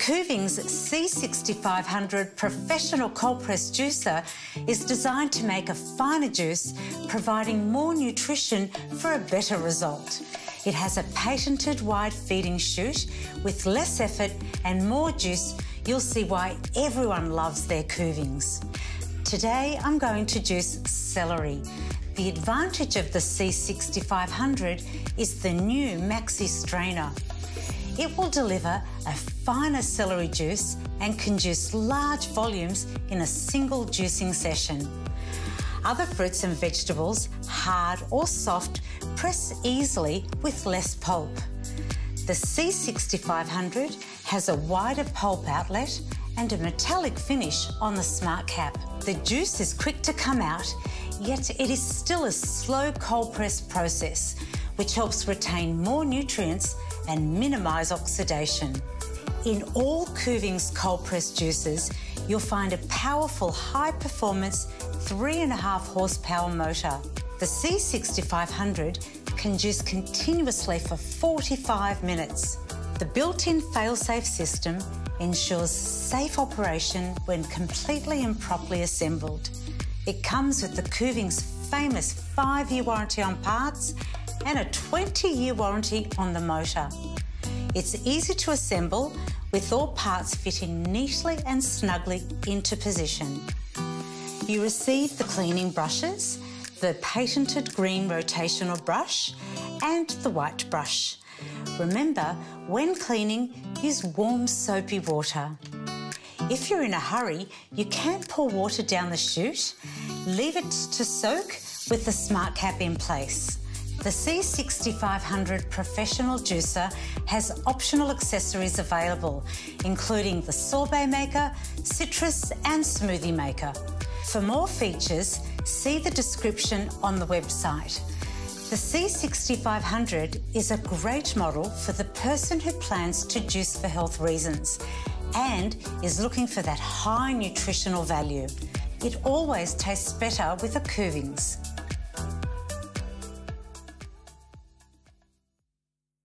Kuvings C6500 Professional Cold Press Juicer is designed to make a finer juice, providing more nutrition for a better result. It has a patented wide feeding chute with less effort and more juice. You'll see why everyone loves their Kuvings. Today I'm going to juice celery. The advantage of the C6500 is the new Maxi Strainer. It will deliver a finer celery juice and can juice large volumes in a single juicing session. Other fruits and vegetables, hard or soft, press easily with less pulp. The C6500 has a wider pulp outlet and a metallic finish on the smart cap. The juice is quick to come out, yet it is still a slow cold press process, which helps retain more nutrients and minimise oxidation. In all Kuvings cold press juicers, you'll find a powerful high-performance 3.5 horsepower motor. The C6500 can juice continuously for 45 minutes. The built-in fail-safe system ensures safe operation when completely and properly assembled. It comes with the Kuvings famous 5-year warranty on parts and a 20-year warranty on the motor. It's easy to assemble, with all parts fitting neatly and snugly into position. You receive the cleaning brushes, the patented green rotational brush and the white brush. Remember, when cleaning, use warm soapy water. If you're in a hurry, you can't pour water down the chute. Leave it to soak with the smart cap in place. The C6500 Professional Juicer has optional accessories available, including the sorbet maker, citrus and smoothie maker. For more features, see the description on the website. The C6500 is a great model for the person who plans to juice for health reasons and is looking for that high nutritional value. It always tastes better with a Kuvings.